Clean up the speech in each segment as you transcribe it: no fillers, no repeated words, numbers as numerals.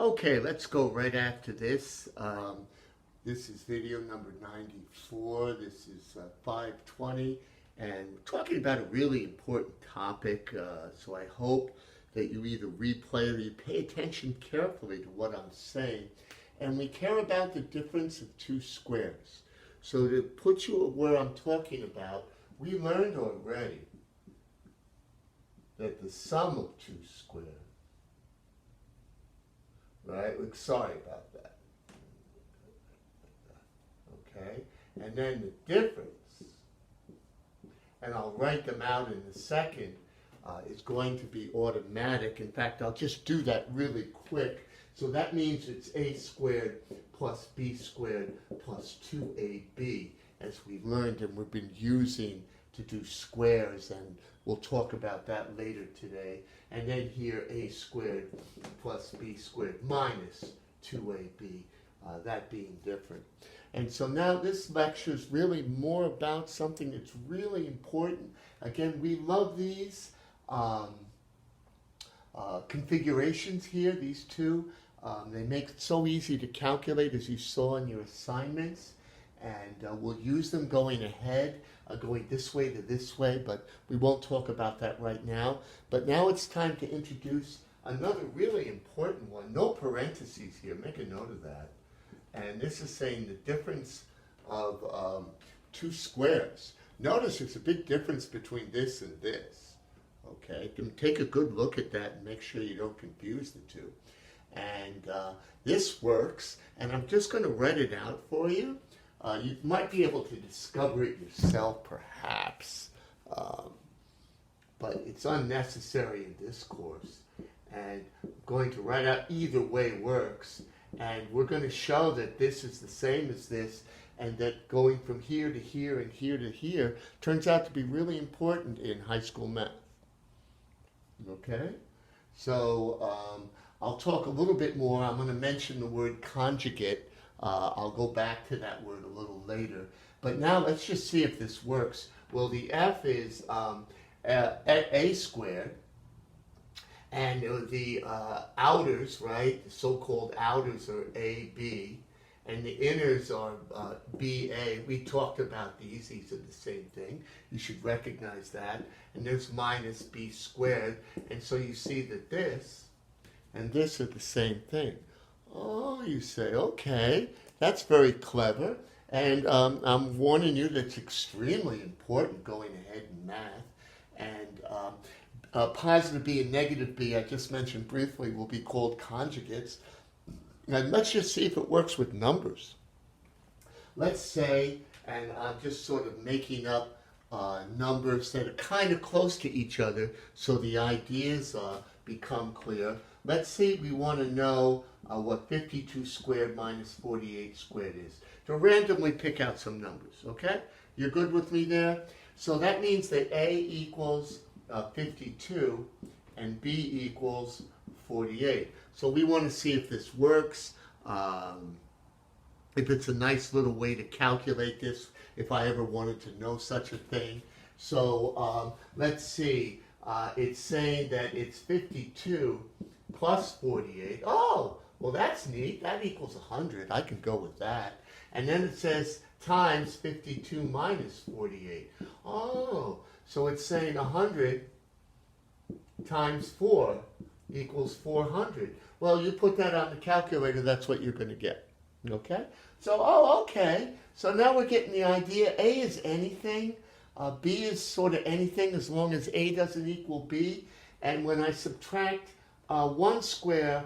Okay, let's go right after this. This is video number 94. This is 520, and we're talking about a really important topic. So I hope that you either replay or you pay attention carefully to what I'm saying. And we care about the difference of two squares. So to put you where I'm talking about, we learned already that the sum of two squares, right? Sorry about that. Okay? And then the difference, and I'll write them out in a second, is going to be automatic. In fact, I'll just do that really quick. So that means it's a squared plus b squared plus 2ab, as we've learned and we've been using to do squares, and we'll talk about that later today. And then here, a squared plus b squared minus 2ab, that being different. And so now this lecture is really more about something that's really important. Again, we love these configurations here, these two. They make it so easy to calculate, as you saw in your assignments. And we'll use them going ahead, going this way to this way, but we won't talk about that right now. But now it's time to introduce another really important one. No parentheses here, make a note of that. And this is saying the difference of two squares. Notice there's a big difference between this and this. Okay, take a good look at that and make sure you don't confuse the two. And this works, and I'm just going to write it out for you. You might be able to discover it yourself, perhaps, but it's unnecessary in this course. And I'm going to write out either way works, and we're going to show that this is the same as this, and that going from here to here and here to here turns out to be really important in high school math. Okay? So I'll talk a little bit more. I'm going to mention the word conjugate. I'll go back to that word a little later. But now let's just see if this works. Well, the f is a squared, and the outers, right, the so-called outers are ab, and the inners are ba. We talked about these. These are the same thing. You should recognize that. And there's minus b squared. And so you see that this and this are the same thing. Oh, you say, okay, that's very clever. And I'm warning you that's extremely important going ahead in math. And positive b and negative b, I just mentioned briefly, will be called conjugates. And let's just see if it works with numbers. Let's say, and I'm just sort of making up numbers that are kind of close to each other so the ideas become clear. Let's say we want to know what 52 squared minus 48 squared is. To randomly pick out some numbers, okay? You're good with me there? So that means that A equals 52 and B equals 48. So we want to see if this works, if it's a nice little way to calculate this, if I ever wanted to know such a thing. So let's see. It's saying that it's 52 plus 48. Oh, well, that's neat. That equals 100. I can go with that. And then it says times 52 minus 48. Oh, so it's saying 100 times 4 equals 400. Well, you put that on the calculator, that's what you're going to get. Okay? So, okay. So now we're getting the idea. A is anything. B is sort of anything as long as A doesn't equal B. And when I subtract one square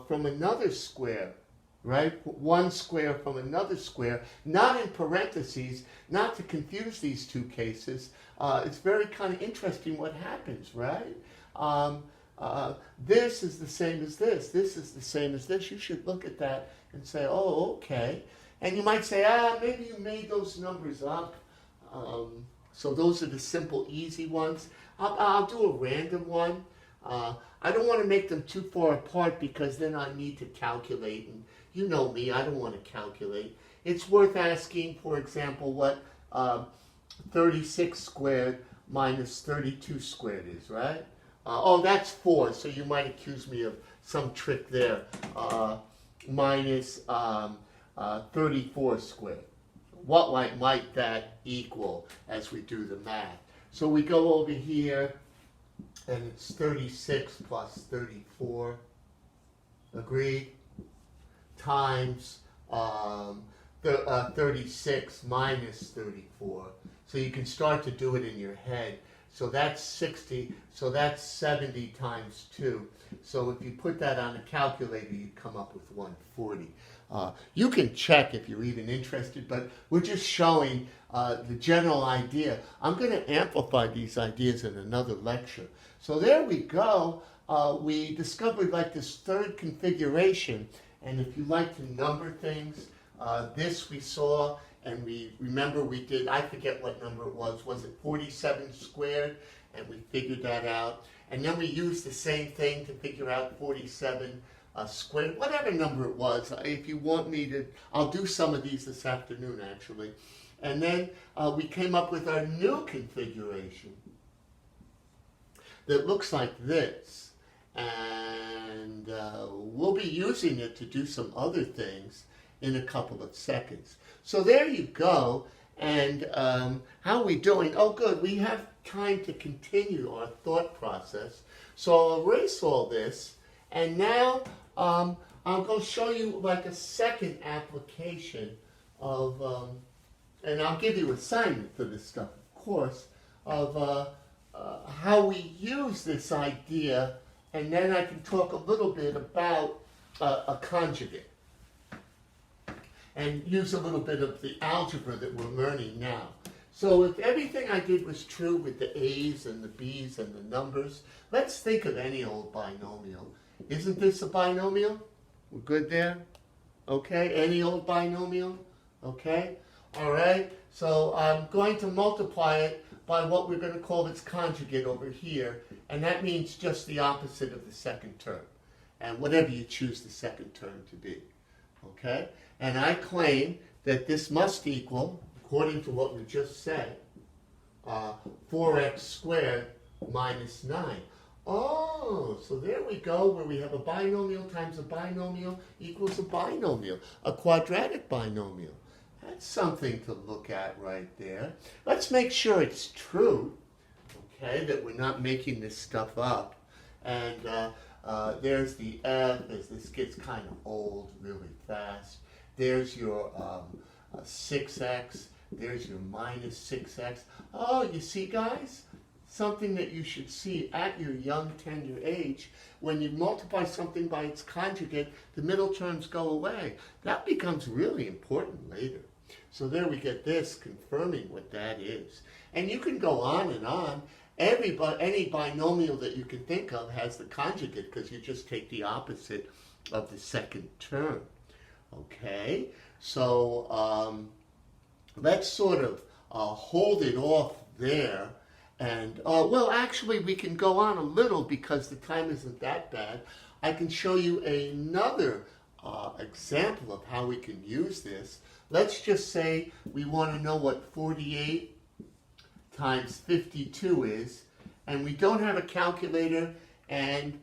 from another square, right? One square from another square, not in parentheses, not to confuse these two cases. It's very kind of interesting what happens, right? This is the same as this. This is the same as this. You should look at that and say, oh, okay. And you might say, maybe you made those numbers up. So those are the simple, easy ones. I'll do a random one. I don't want to make them too far apart because then I need to calculate. And you know me, I don't want to calculate. It's worth asking, for example, what 36 squared minus 32 squared is, right? Oh, that's 4, so you might accuse me of some trick there. Minus 34 squared. What might that equal as we do the math? So we go over here, and it's 36 plus 34, agreed, times 36 minus 34. So you can start to do it in your head. So that's 60, so that's 70 times 2. So if you put that on a calculator, you'd come up with 140. You can check if you're even interested, but we're just showing the general idea. I'm going to amplify these ideas in another lecture. So there we go. We discovered like this third configuration, and if you like to number things, this we saw, and we remember we did, I forget what number it was it 47 squared? And we figured that out. And then we used the same thing to figure out 47 squared, whatever number it was. If you want me to, I'll do some of these this afternoon actually. And then we came up with our new configuration that looks like this. And we'll be using it to do some other things in a couple of seconds. So there you go. And how are we doing? Oh, good. We have time to continue our thought process. So I'll erase all this. And now I'll go show you like a second application of, and I'll give you assignment for this stuff, of course, of how we use this idea. And then I can talk a little bit about a conjugate. And use a little bit of the algebra that we're learning now. So if everything I did was true with the A's and the B's and the numbers, let's think of any old binomial. Isn't this a binomial? We're good there? Okay, any old binomial? Okay, all right. So I'm going to multiply it by what we're going to call its conjugate over here, and that means just the opposite of the second term, and whatever you choose the second term to be. Okay? And I claim that this must equal, according to what we just said, 4x squared minus 9. Oh, so there we go, where we have a binomial times a binomial equals a binomial, a quadratic binomial. That's something to look at right there. Let's make sure it's true, okay, that we're not making this stuff up. And there's the f, as this gets kind of old really fast. There's your 6x. There's your minus 6x. Oh, you see, guys? Something that you should see at your young, tender age. When you multiply something by its conjugate, the middle terms go away. That becomes really important later. So there we get this confirming what that is. And you can go on and on. Any binomial that you can think of has the conjugate because you just take the opposite of the second term. Okay, so let's sort of hold it off there. And, well, actually, we can go on a little because the time isn't that bad. I can show you another example of how we can use this. Let's just say we want to know what 48 times 52 is, and we don't have a calculator, and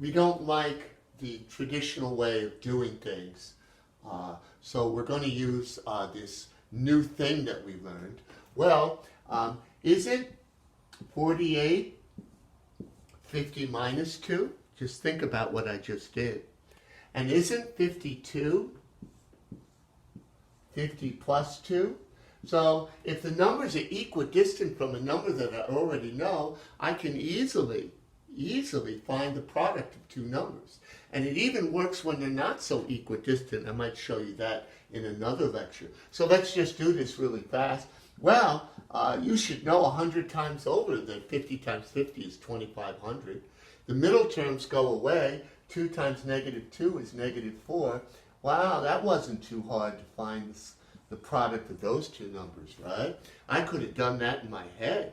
we don't like the traditional way of doing things. So we're going to use this new thing that we learned. Well, isn't 48 50 minus 2? Just think about what I just did. And isn't 52 50 plus 2? So if the numbers are equidistant from a number that I already know, I can easily find the product of two numbers. And it even works when they're not so equidistant. I might show you that in another lecture. So let's just do this really fast. Well, you should know 100 times over that 50 times 50 is 2,500. The middle terms go away. 2 times negative 2 is negative 4. Wow, that wasn't too hard to find the product of those two numbers, right? I could have done that in my head.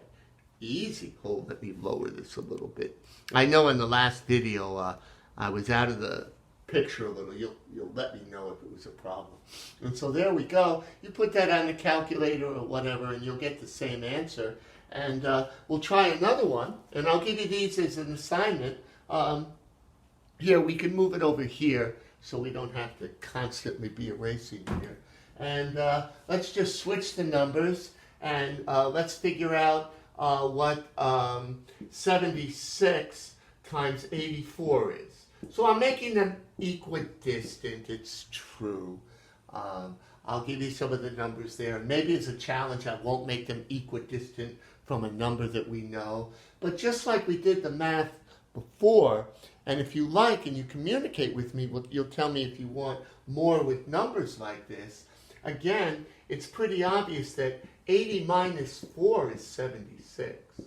Easy. Oh, let me lower this a little bit. I know in the last video I was out of the picture a little. You'll let me know if it was a problem. And so there we go. You put that on the calculator or whatever and you'll get the same answer. And we'll try another one. And I'll give you these as an assignment. here we can move it over here so we don't have to constantly be erasing here. And let's just switch the numbers and let's figure out what 76 times 84 is. So I'm making them equidistant, it's true. I'll give you some of the numbers there. Maybe as a challenge I won't make them equidistant from a number that we know. But just like we did the math before, and if you like and you communicate with me, you'll tell me if you want more with numbers like this. Again, it's pretty obvious that 80 minus 4 is 76.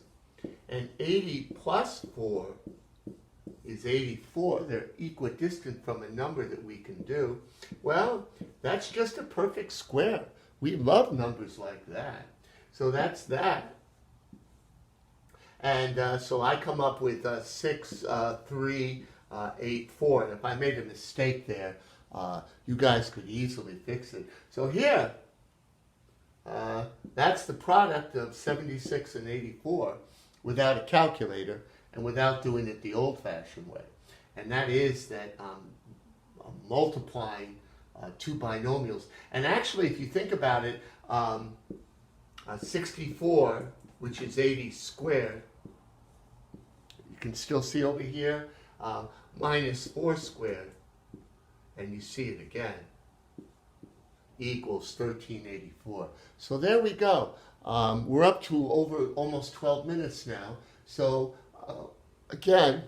And 80 plus 4 is 84. They're equidistant from a number that we can do. Well, that's just a perfect square. We love numbers like that. So that's that. And so I come up with 6, 3, 8, 4. And if I made a mistake there, you guys could easily fix it. So here, that's the product of 76 and 84 without a calculator and without doing it the old-fashioned way. And that is that multiplying two binomials. And actually, if you think about it, 64, which is 80 squared, you can still see over here, minus 4 squared, and you see it again, equals 1384. So there we go. We're up to over almost 12 minutes now. So again,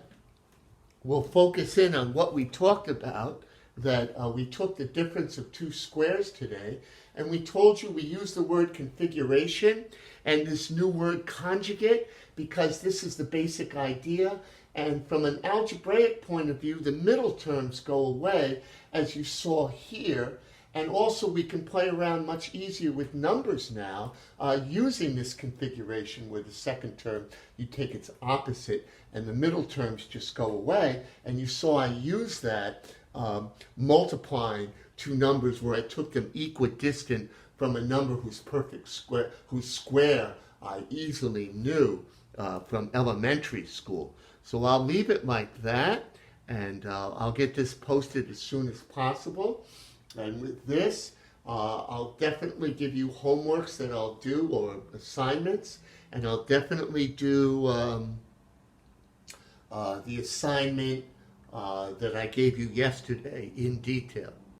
we'll focus in on what we talked about, that we took the difference of two squares today, and we told you we use the word configuration and this new word conjugate because this is the basic idea. And from an algebraic point of view, the middle terms go away, as you saw here. And also we can play around much easier with numbers now using this configuration where the second term, you take its opposite and the middle terms just go away. And you saw I used that multiplying two numbers where I took them equidistant from a number whose square I easily knew from elementary school. So I'll leave it like that, and I'll get this posted as soon as possible. And with this, I'll definitely give you homeworks that I'll do or assignments, and I'll definitely do the assignment that I gave you yesterday in detail.